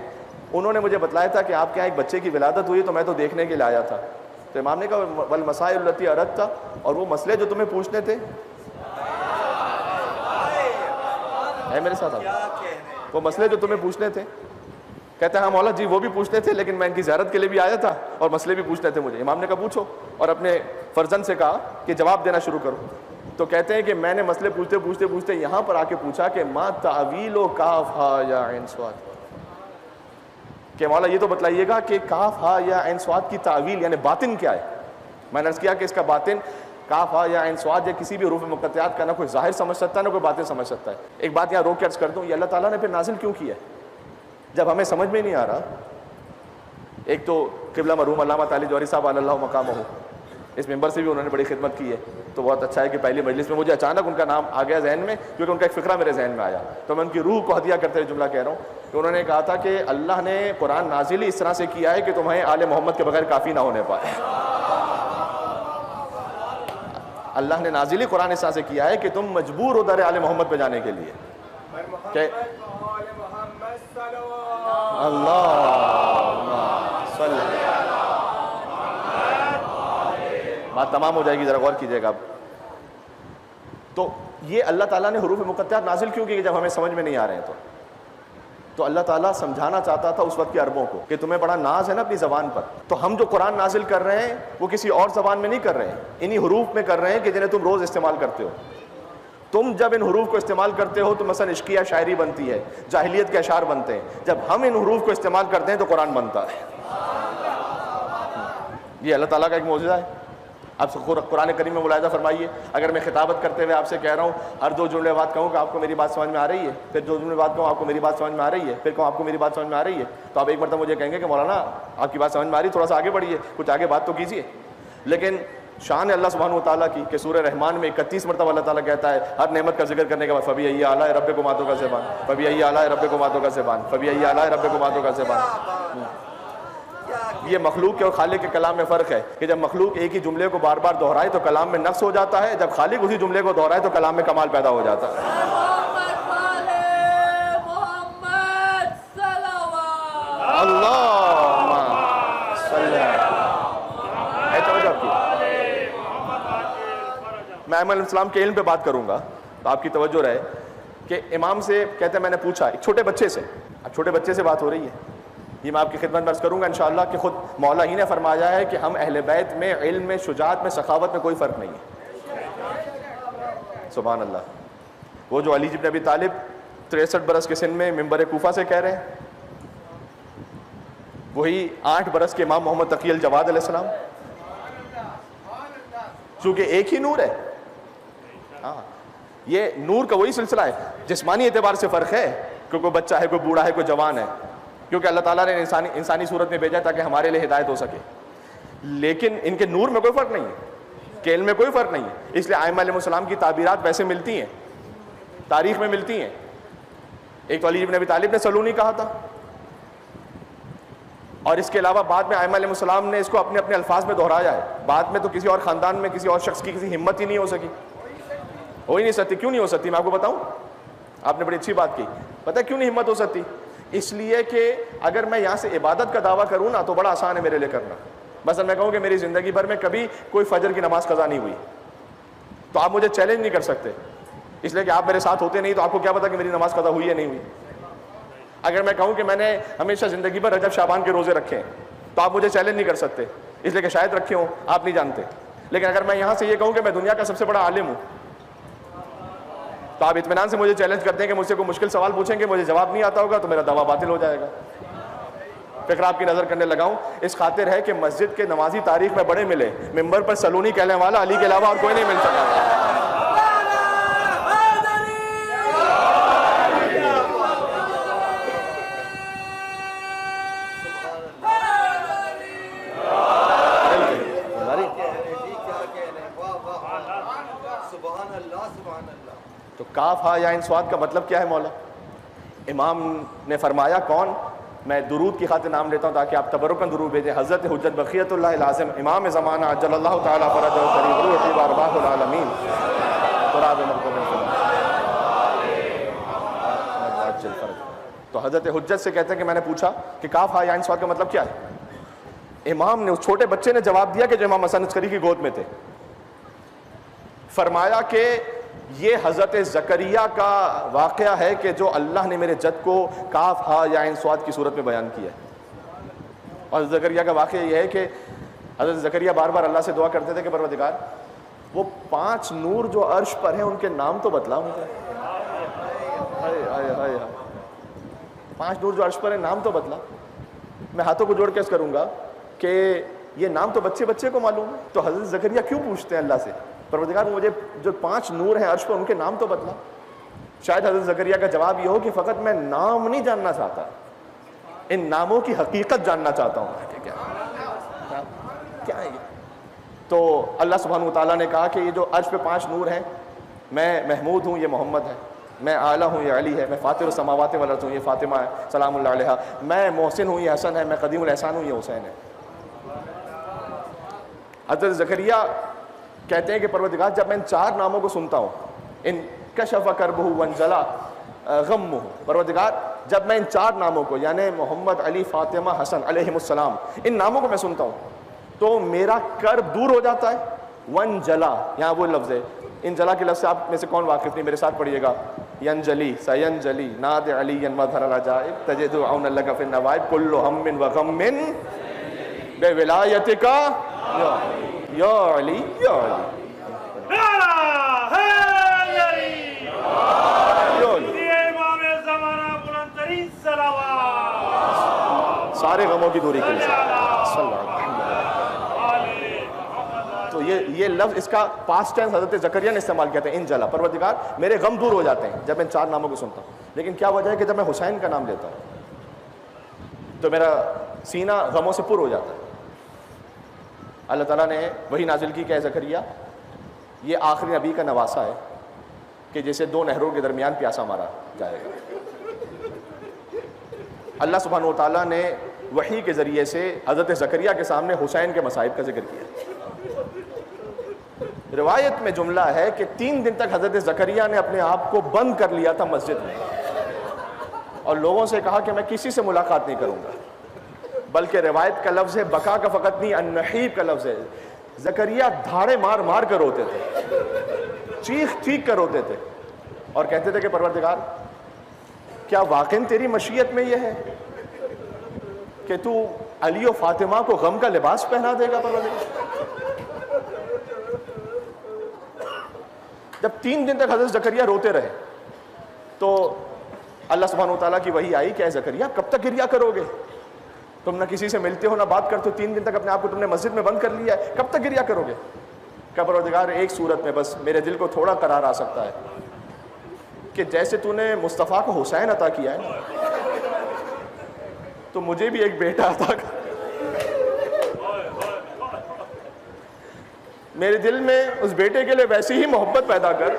انہوں نے مجھے بتلایا تھا کہ آپ کے یہاں ایک بچے کی ولادت ہوئی تو میں تو دیکھنے کے لیے آیا تھا۔ تو امام نے کہا والمسائل التی اردت، اور وہ مسئلے جو تمہیں پوچھنے تھے، ہے میرے ساتھ آپ، وہ مسئلے جو تمہیں پوچھنے تھے؟ کہتے ہیں ہاں مولا جی وہ بھی پوچھنے تھے، لیکن میں ان کی زیارت کے لیے بھی آیا تھا اور مسئلے بھی پوچھنے تھے مجھے۔ امام نے کہا پوچھو، اور اپنے فرزند سے کہا کہ جواب دینا شروع کرو۔ تو کہتے ہیں کہ میں نے مسئلے پوچھتے یہاں پر آ کے پوچھا کہ ما تعویل و کاف ہا یا عین صاد، کہ مولا یہ تو بتلائیے گا کہ کاف ہا یا عین صاد کی تعویل یعنی باطن کیا ہے؟ میں نے عرض کیا کہ اس کا باطن کاف ہا یا عین صاد یا کسی بھی حروف مقطعات کا نہ کوئی ظاہر سمجھ سکتا ہے نہ کوئی باطن سمجھ سکتا ہے۔ ایک بات یہاں روک کے عرض کر دوں، یہ اللہ تعالیٰ نے پھر نازل کیوں کیا ہے جب ہمیں سمجھ میں نہیں آ رہا؟ ایک تو قبلہ مرحوم علامہ تعالی جوہری صاحب علی اللہ مقامہ ہو، اس ممبر سے بھی انہوں نے بڑی خدمت کی ہے، تو بہت اچھا ہے کہ پہلی مجلس میں مجھے اچانک ان کا نام آ گیا ذہن میں، کیونکہ ان کا ایک فقرہ میرے ذہن میں آیا، تو میں ان کی روح کو ہدیہ کرتے ہوئے جملہ کہہ رہا ہوں کہ انہوں نے کہا تھا کہ اللہ نے قرآن نازل اس طرح سے کیا ہے کہ تمہیں آل محمد کے بغیر کافی نہ ہونے پائے۔ اللہ نے نازل قرآن اس طرح سے کیا ہے کہ تم مجبور ہو در آل محمد پہ جانے کے لیے، کہ بات تمام ہو جائے گی، ذرا غور کیجئے گا اب۔ تو یہ اللہ تعالیٰ نے حروف مقطعات نازل کیوں کی جب ہمیں سمجھ میں نہیں آ رہے ہیں؟ تو اللہ تعالیٰ سمجھانا چاہتا تھا اس وقت کے عربوں کو کہ تمہیں بڑا ناز ہے نا اپنی زبان پر، تو ہم جو قرآن نازل کر رہے ہیں وہ کسی اور زبان میں نہیں کر رہے ہیں، انہی حروف میں کر رہے ہیں کہ جنہیں تم روز استعمال کرتے ہو۔ تم جب ان حروف کو استعمال کرتے ہو تو مثلا عشقیہ شاعری بنتی ہے، جاہلیت کے اشعار بنتے ہیں، جب ہم ان حروف کو استعمال کرتے ہیں تو قرآن بنتا ہے۔ یہ اللہ تعالیٰ کا ایک معجزہ ہے۔ آپ قرآن کریم میں ملاحظہ فرمائیے، اگر میں خطابت کرتے ہوئے آپ سے کہہ رہا ہوں، ہر دو جملے بات کہوں کہ آپ کو میری بات سمجھ میں آ رہی ہے، پھر دو جملے بات کہوں آپ کو میری بات سمجھ میں آ رہی ہے، پھر کہوں آپ کو میری بات سمجھ میں آ رہی ہے، تو آپ ایک مرتبہ مجھے کہیں گے کہ مولانا آپ کی بات سمجھ میں آ رہی ہے، تھوڑا سا آگے بڑھیے، کچھ آگے بات تو کیجیے۔ لیکن شان ہے اللہ سبحانہ وتعالیٰ کی کہ سورہ رحمان میں 31 مرتبہ اللہ تعالیٰ کہتا ہے ہر نعمت کا ذکر کرنے کے بعد فبأي آلاء ربكم تكذبان، فبأي آلاء ربكم تكذبان، فبأي آلاء ربكم تكذبان۔ یہ مخلوق کے اور خالق کے کلام میں فرق ہے کہ جب مخلوق ایک ہی جملے کو بار بار دہرائے تو کلام میں نقص ہو جاتا ہے، جب خالق اسی جملے کو دہرائے تو کلام میں کمال پیدا ہو جاتا ہے۔ اللہم صلی میں ایمن علیہ السلام کے علم پہ بات کروں گا تو آپ کی توجہ رہے کہ امام سے کہتے ہیں میں نے پوچھا ایک چھوٹے بچے سے، اب چھوٹے بچے سے بات ہو رہی ہے، یہ میں آپ کی خدمت میں عرض کروں گا انشاءاللہ کہ خود مولا ہی نے فرمایا ہے کہ ہم اہل بیت میں علم میں، شجاعت میں، سخاوت میں کوئی فرق نہیں ہے۔ سبحان اللہ۔ وہ جو علی بن ابی طالب 63 برس کے سن میں منبر کوفہ سے کہہ رہے ہیں، وہی 8 برس کے امام محمد تقی الجواد علیہ السلام، چونکہ ایک ہی نور ہے۔ ہاں یہ نور کا وہی سلسلہ ہے، جسمانی اعتبار سے فرق ہے کہ کوئی بچہ ہے، کوئی بوڑھا ہے، کوئی جوان ہے، کیونکہ اللہ تعالیٰ نے انسانی صورت میں بھیجا تاکہ ہمارے لیے ہدایت ہو سکے، لیکن ان کے نور میں کوئی فرق نہیں ہے، کہ علم میں کوئی فرق نہیں ہے۔ اس لیے ائمہ علیہ السلام کی تعبیرات ویسے ملتی ہیں، تاریخ میں ملتی ہیں ایک تو علی بن ابی طالب نے سلونی کہا تھا، اور اس کے علاوہ بعد میں ائمہ علیہ السلام نے اس کو اپنے اپنے الفاظ میں دہرایا ہے. بعد میں تو کسی اور خاندان میں کسی اور شخص کی کسی ہمت ہی نہیں ہو سکی، ہو ہی نہیں سکتی. کیوں نہیں ہو سکتی؟ میں آپ کو بتاؤں. آپ نے بڑی اچھی بات کی. پتہ ہے کیوں نہیں ہمت ہو سکتی؟ اس لیے کہ اگر میں یہاں سے عبادت کا دعویٰ کروں نا تو بڑا آسان ہے میرے لیے کرنا. مثلا میں کہوں کہ میری زندگی بھر میں کبھی کوئی فجر کی نماز قضا نہیں ہوئی، تو آپ مجھے چیلنج نہیں کر سکتے، اس لیے کہ آپ میرے ساتھ ہوتے نہیں، تو آپ کو کیا پتا کہ میری نماز قضا ہوئی یا نہیں ہوئی. اگر میں کہوں کہ میں نے ہمیشہ زندگی بھر رجب شعبان کے روزے رکھے ہیں، تو آپ مجھے چیلنج نہیں کر سکتے، اس لیے کہ شاید رکھے ہوں، آپ نہیں جانتے. لیکن اگر میں یہاں سے یہ کہوں کہ میں دنیا کا سب سے بڑا عالم ہوں، تو آپ اطمینان سے مجھے چیلنج کرتے ہیں کہ مجھ سے کوئی مشکل سوال پوچھیں گے، مجھے جواب نہیں آتا ہوگا تو میرا دعویٰ باطل ہو جائے گا. فکر آپ کی نظر کرنے لگاؤں اس خاطر ہے کہ مسجد کے نمازی تاریخ میں بڑے ملے، ممبر پر سلونی کہنے والا علی کے علاوہ اور کوئی نہیں مل سکا. تو کاف ہا یا ان سواد کا مطلب کیا ہے مولا؟ امام نے فرمایا کون؟ میں درود کی خاطر نام لیتا ہوں تاکہ آپ تبرکاً درود بھیجیں. حضرت حجت بقیت اللہ العظم امام زمانہ عجل اللہ تعالیٰ فرجہ قریب روح ارواح العالمین تراب مرکب تو حضرت حجت سے کہتے ہیں کہ میں نے پوچھا کہ کاف ہا یا ان سواد کا مطلب کیا ہے؟ امام نے، اس چھوٹے بچے نے جواب دیا کہ جو امام حسن عسکری کی گود میں تھے، فرمایا کہ یہ حضرت زکریہ کا واقعہ ہے کہ جو اللہ نے میرے جد کو کاف ہا یا عین صاد کی صورت میں بیان کیا ہے. اور حضرت زکریہ کا واقعہ یہ ہے کہ حضرت زکریہ بار بار اللہ سے دعا کرتے تھے کہ پروردگار وہ 5 نور جو عرش پر ہیں ان کے نام تو بتلا مجھے. 5 نور جو عرش پر ہیں نام تو بتلا. میں ہاتھوں کو جوڑ کے کروں گا کہ یہ نام تو بچے بچے کو معلوم ہے. تو حضرت زکریہ کیوں پوچھتے ہیں اللہ سے پروردگار مجھے جو 5 نور ہیں عرش پر ان کے نام تو بتلا؟ شاید حضرت زکریہ کا جواب یہ ہو کہ فقط میں نام نہیں جاننا چاہتا، ان ناموں کی حقیقت جاننا چاہتا ہوں. کیا ہے یہ؟ تو اللہ سبحانہ وتعالیٰ نے کہا کہ یہ جو عرش پہ 5 نور ہیں، میں محمود ہوں، یہ محمد ہے. میں اعلیٰ ہوں، یہ علی ہے. میں فاطر السماوات والارض ہوں، یہ فاطمہ ہے سلام اللہ علیہا. میں محسن ہوں، یہ حسن ہے. میں قدیم الاحسان ہوں، یہ حسین ہے. حضرت زکریہ کہتے ہیں کہ پروردگار جب میں ان 4 ناموں کو سنتا ہوں، ان کشف کربہ وانجلا غمہ، پروردگار جب میں ان 4 ناموں کو یعنی محمد، علی، فاطمہ، حسن علیہم السلام، ان ناموں کو میں سنتا ہوں تو میرا کرب دور ہو جاتا ہے. وانجلا یہاں وہ لفظ ہے. انجلا کے لفظ سے آپ میں سے کون واقف نہیں؟ میرے ساتھ پڑھیے گا. ینجلی سینجلی ناد علی مظہر العجائب تجد عون لک فی النوائب کل ہم و غم بے ولایتک یا علی یا علی. سارے غموں کی دوری کے لیے تو یہ لفظ اس کا پاسٹ ٹینس حضرت زکریا نے استعمال کیا تھا. انجلا پروردگار میرے غم دور ہو جاتے ہیں جب میں ان 4 ناموں کو سنتا ہوں. لیکن کیا وجہ ہے کہ جب میں حسین کا نام لیتا ہوں تو میرا سینہ غموں سے پر ہو جاتا ہے. اللہ تعالیٰ نے وہی نازل کی کہ اے زکریا یہ آخری نبی کا نواسہ ہے کہ جسے 2 نہروں کے درمیان پیاسا مارا جائے گا. اللہ سبحانہ و تعالیٰ نے وحی کے ذریعے سے حضرت زکریا کے سامنے حسین کے مصائب کا ذکر کیا. روایت میں جملہ ہے کہ 3 دن تک حضرت زکریا نے اپنے آپ کو بند کر لیا تھا مسجد میں اور لوگوں سے کہا کہ میں کسی سے ملاقات نہیں کروں گا. بلکہ روایت کا لفظ ہے بکا کا فقط نہیں، النحیب کا لفظ ہے. زکریا دھاڑے مار مار کر روتے تھے، چیخ چیخ کر روتے تھے اور کہتے تھے کہ پروردگار کیا واقعاً تیری مشیت میں یہ ہے کہ تو علی و فاطمہ کو غم کا لباس پہنا دے گا؟ پروردگار جب 3 دن تک حضرت زکریا روتے رہے تو اللہ سبحانہ وتعالیٰ کی وحی آئی کہ اے زکریا کب تک گریا کرو گے؟ تم نہ کسی سے ملتے ہو نہ بات کرتے ہو، 3 دن تک اپنے آپ کو تم نے مسجد میں بند کر لیا ہے، کب تک گریا کرو گے؟ کہ پروردگار ایک صورت میں بس میرے دل کو تھوڑا قرار آ سکتا ہے کہ جیسے تو نے مصطفیٰ کو حسین عطا کیا ہے تو مجھے بھی ایک بیٹا عطا کر. میرے دل میں اس بیٹے کے لیے ویسی ہی محبت پیدا کر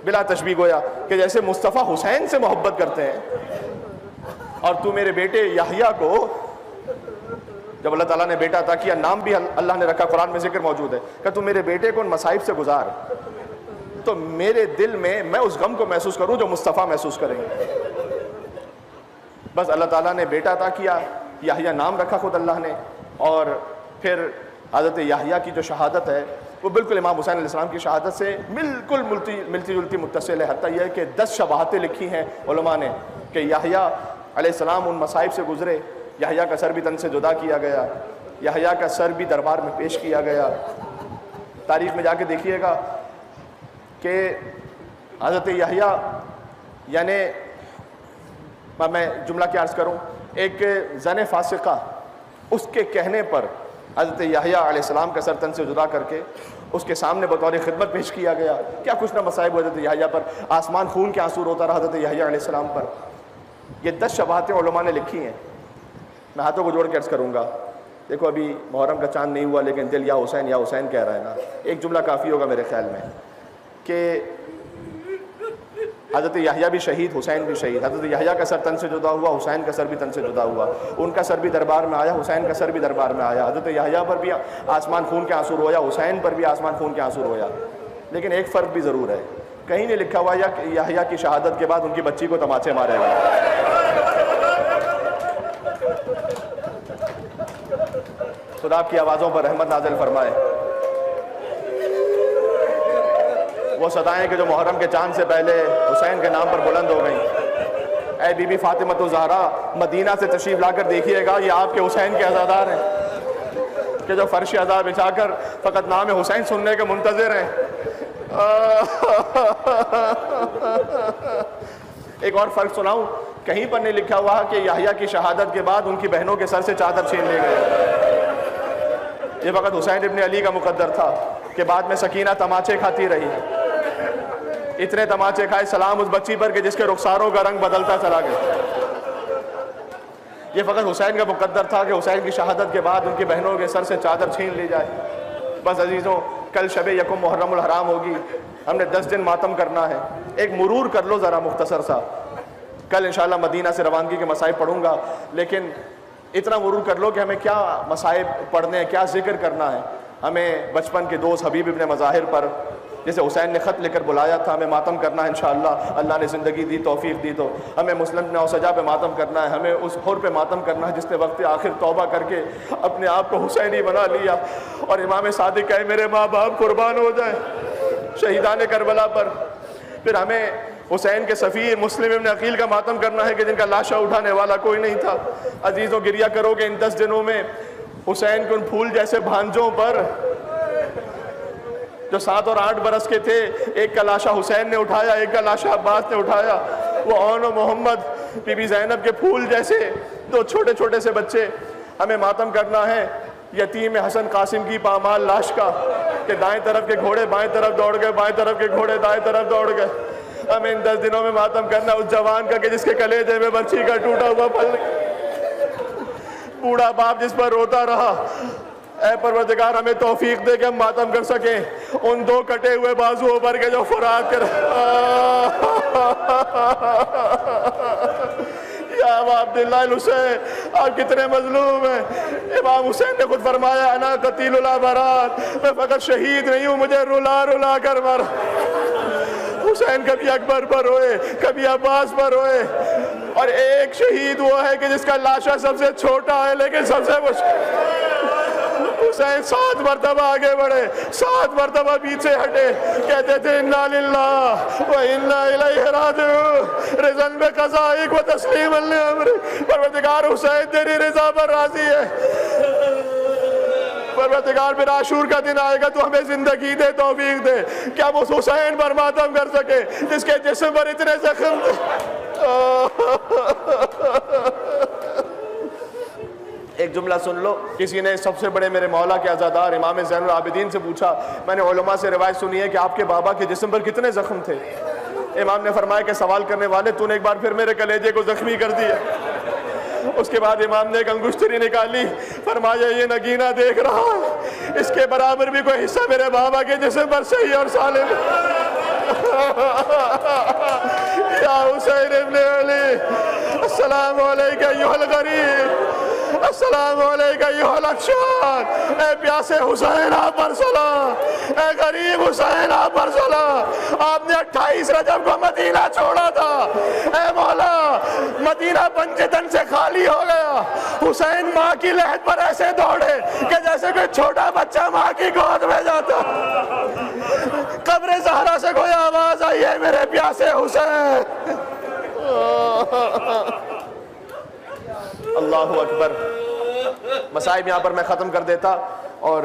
بلا تشبیہ گویا کہ جیسے مصطفیٰ حسین سے محبت کرتے ہیں، اور تو میرے بیٹے یحییٰ کو، جب اللہ تعالیٰ نے بیٹا عطا کیا، نام بھی اللہ نے رکھا، قرآن میں ذکر موجود ہے کہ تو میرے بیٹے کو ان مصائب سے گزار، تو میرے دل میں اس غم کو محسوس کروں جو مصطفیٰ محسوس کریں گے۔ بس اللہ تعالیٰ نے بیٹا عطا کیا، یحییٰ نام رکھا خود اللہ نے، اور پھر حضرت یحییٰ کی جو شہادت ہے وہ بالکل امام حسین علیہ السلام کی شہادت سے بالکل ملتی جلتی متصل ہے، حتیٰ یہ کہ 10 شباہتیں لکھی ہیں علماء نے کہ یحییٰ علیہ السلام ان مصائب سے گزرے، یحییٰ کا سر بھی تن سے جدا کیا گیا، یحییٰ کا سر بھی دربار میں پیش کیا گیا۔ تاریخ میں جا کے دیکھیے گا کہ حضرت یحییٰ، یعنی میں جملہ کیا عرض کروں، ایک زن فاسقہ، اس کے کہنے پر حضرت یحییٰ علیہ السلام کا سر تن سے جدا کر کے اس کے سامنے بطور خدمت پیش کیا گیا۔ کیا کچھ نہ مصائب ہوئے حضرت یحییٰ پر، آسمان خون کے آنسو روتا رہا حضرت یحییٰ علیہ السلام پر۔ یہ 10 شباہتیں علماء نے لکھی ہیں، میں ہاتھوں کو جوڑ کے عرض کروں گا۔ دیکھو ابھی محرم کا چاند نہیں ہوا لیکن دل یا حسین کہہ رہا ہے نا۔ ایک جملہ کافی ہوگا میرے خیال میں کہ حضرت یحییٰ بھی شہید، حسین بھی شہید، حضرت یحییٰ کا سر تن سے جدا ہوا، حسین کا سر بھی تن سے جدا ہوا، ان کا سر بھی دربار میں آیا، حسین کا سر بھی دربار میں آیا، حضرت یحییٰ پر بھی آسمان خون کے آنسو رویا، حسین پر بھی آسمان خون کے آنسو رویا۔ لیکن ایک فرق بھی ضرور ہے، کہیں نہیں لکھا ہوا کہ یحییٰ کی شہادت کے بعد ان کی بچی کو تماچے مارے گا۔ خدا آپ کی آوازوں پر رحمت نازل فرمائے۔ وہ صدائیں کہ جو محرم کے چاند سے پہلے حسین کے نام پر بلند ہو گئیں۔ اے بی بی فاطمۃ الزہرا، مدینہ سے تشریف لا کر دیکھیے گا، یہ آپ کے حسین کے عزادار ہیں کہ جو فرش عزا بچھا کر فقط نام حسین سننے کے منتظر ہیں۔ ایک اور فرق سناؤں، کہیں پر نہیں لکھا ہوا کہ یحییٰ کی شہادت کے بعد ان کی بہنوں کے سر سے چادر چھین لے گئے۔ یہ فقط حسین ابن علی کا مقدر تھا کہ بعد میں سکینہ تماچے کھاتی رہی، اتنے تماچے کھائے سلام اس بچی پر کہ جس کے رخساروں کا رنگ بدلتا چلا گیا۔ یہ فقط حسین کا مقدر تھا کہ حسین کی شہادت کے بعد ان کی بہنوں کے سر سے چادر چھین لی جائے۔ بس عزیزوں، کل شب یکم محرم الحرام ہوگی، ہم نے 10 دن ماتم کرنا ہے۔ ایک مرور کر لو ذرا مختصر سا، کل انشاءاللہ مدینہ سے روانگی کے مصائب پڑھوں گا، لیکن اتنا مرور کر لو کہ ہمیں کیا مصائب پڑھنے ہیں، کیا ذکر کرنا ہے۔ ہمیں بچپن کے دوست حبیب ابن مظاہر پر، جسے حسین نے خط لے کر بلایا تھا، ہمیں ماتم کرنا ہے انشاءاللہ، اللہ نے زندگی دی، توفیق دی تو ہمیں مسلم بن اوسجا پہ ماتم کرنا ہے، ہمیں اس حر پہ ماتم کرنا ہے جس نے وقت آخر توبہ کر کے اپنے آپ کو حسینی بنا لیا، اور امام صادق کہے میرے ماں باپ قربان ہو جائیں شہیدان کربلا پر۔ پھر ہمیں حسین کے سفیر مسلم ابن عقیل کا ماتم کرنا ہے کہ جن کا لاشا اٹھانے والا کوئی نہیں تھا۔ عزیزوں، گریہ کرو کہ ان 10 دنوں میں حسین کے ان پھول جیسے بھانجوں پر جو 7 اور 8 برس کے تھے، ایک کا لاشا حسین نے اٹھایا، ایک کا لاشا عباس نے اٹھایا، وہ اون و محمد، بی بی زینب کے پھول جیسے 2 چھوٹے چھوٹے سے بچے، ہمیں ماتم کرنا ہے یتیم حسن قاسم کی پامال لاش کا کہ دائیں طرف کے گھوڑے بائیں طرف دوڑ گئے، بائیں طرف کے گھوڑے دائیں طرف دوڑ گئے۔ ہمیں ان 10 دنوں میں ماتم کرنا اس جوان کا کہ جس کے کلیجے میں بچی کا ٹوٹا ہوا پھل، بوڑھا باپ جس پر روتا رہا۔ اے پروردگار ہمیں توفیق دے کہ ہم ماتم کر سکیں ان 2 کٹے ہوئے بازوؤں پر کے جو فرات کر یا ابا عبداللہ الحسین، آپ کتنے مظلوم ہیں۔ امام حسین نے خود فرمایا انا قتیل الابرار، میں فقط شہید نہیں ہوں، مجھے رلا رلا کر مر۔ حسین کبھی اکبر پر ہوئے، کبھی عباس پر ہوئے، اور ایک شہید وہ ہے کہ جس کا لاشا سب سے چھوٹا ہے لیکن سب سے حسین 7 مرتبہ آگے بڑھے، 7 مرتبہ پیچھے ہٹے، کہتے تھے انا للہ و انا الیہ راجعون، رضا بقضائک و تسلیما لامرک۔ پروردگار حسین تیری رضا پر راضی ہے۔ پروردگار پھر عاشور کا دن آئے گا تو ہمیں زندگی دے، توفیق دے کہ ہم اس حسین پر ماتم کر سکے جس کے جسم پر اتنے زخم تھے۔ ایک جملہ سن لو، کسی نے سب سے بڑے میرے مولا کے عزادار امام زین العابدین سے پوچھا، میں نے علماء سے روایت سنی ہے کہ آپ کے بابا کے جسم پر کتنے زخم تھے؟ امام نے فرمایا کہ سوال کرنے والے تو نے ایک بار پھر میرے کلیجے کو زخمی کر دیا۔ اس کے بعد امام نے ایک انگشتری نکالی، فرمایا یہ نگینہ دیکھ رہا ہے، اس کے برابر بھی کوئی حصہ میرے بابا کے جسم پر صحیح اور سالم۔ یا حسین ابن علی السلام علیکہ ایھا الغریب، السلام علیکہ ایھا العطشان، اے پیاسے حسین آپ پر صلاح، اے غریب حسین آپ پر صلاح۔ آپ نے 28 رجب کو مدینہ چھوڑا تھا، اے مولا مدینہ پنجتن سے خالی ہو گیا، حسین ماں کی لحد پر ایسے دوڑے کہ جیسے کوئی چھوٹا بچہ ماں کی گود میں جاتا۔ قبر زہرا سے کوئی آواز آئی ہے میرے پیاسے حسین۔ اللہ اکبر۔ مصائب یہاں پر میں ختم کر دیتا اور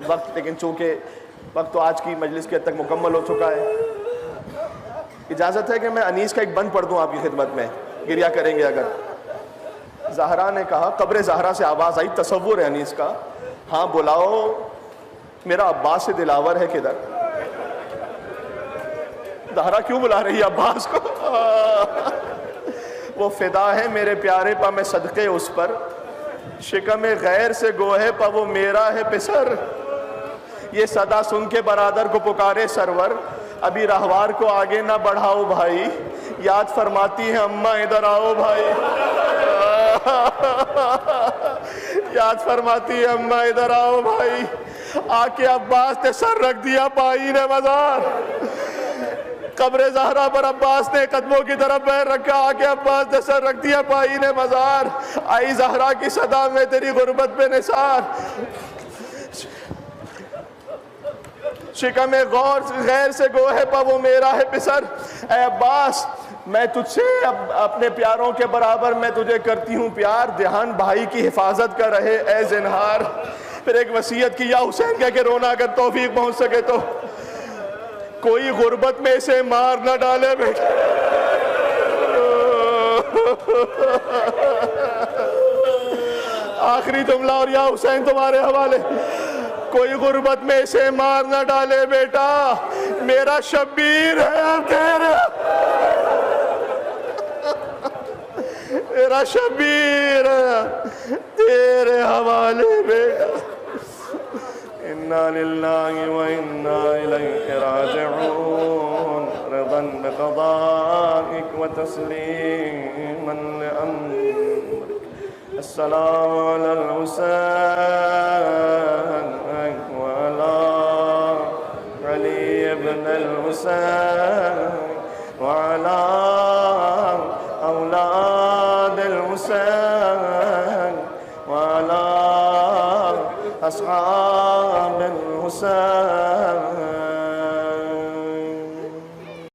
وقت، لیکن چونکہ وقت تو آج کی مجلس کے حد تک مکمل ہو چکا ہے، اجازت ہے کہ میں انیس کا ایک بند پڑھ دوں آپ کی خدمت میں، گریہ کریں گے اگر۔ زہرا نے کہا، قبر زہرا سے آواز آئی، تصور ہے انیس کا، ہاں بلاؤ میرا عباس سے دلاور ہے کدھر؟ زہرا کیوں بلا رہی ہے عباس کو؟ وہ فدا ہے میرے پیارے پا میں صدقے اس پر، شکم غیر سے گوہے پا وہ میرا ہے پسر، یہ صدا سن کے برادر کو پکارے سرور، ابھی راہوار کو آگے نہ بڑھاؤ بھائی، یاد فرماتی ہے اماں ادھر آؤ بھائی، یاد فرماتی ہے اماں ادھر آؤ بھائی، آ کے عباس نے سر رکھ دیا پائی نے مزار، قبر زہرا پر عباس نے قدموں کی طرف پیر رکھا، آ کے عباس نے سر رکھ دیا پائی نے مزار، آئی زہرا کی صدا میں تیری غربت پہ نثار، شکم غیر سے گو ہے پا وہ میرا ہے پسر، اے عباس میں تجھ سے اپنے پیاروں کے برابر میں تجھے کرتی ہوں پیار، دھیان بھائی کی حفاظت کا رہے اے زنہار۔ پھر ایک وصیت کی، یا حسین کہہ کے رونا اگر توفیق پہنچ سکے تو، کوئی غربت میں اسے مار نہ ڈالے بیٹا، آخری جملہ اور یا حسین تمہارے حوالے، کوئی غربت میں اسے مار نہ ڈالے بیٹا، میرا شبیر ہے اب میرا شبیر ہے تیرے حوالے بیٹا، اِنَّا لِلَّهِ وَإِنَّا إِلَيْهِ رَاجِعُونَ رِضًا بِقَضَائِكَ وَتَسْلِيمًا لِأَمْرِكَ السلام علی الحسین وعلی علی ابن الحسین وعلی اولاد الحسین وعلی اصحاب الحسین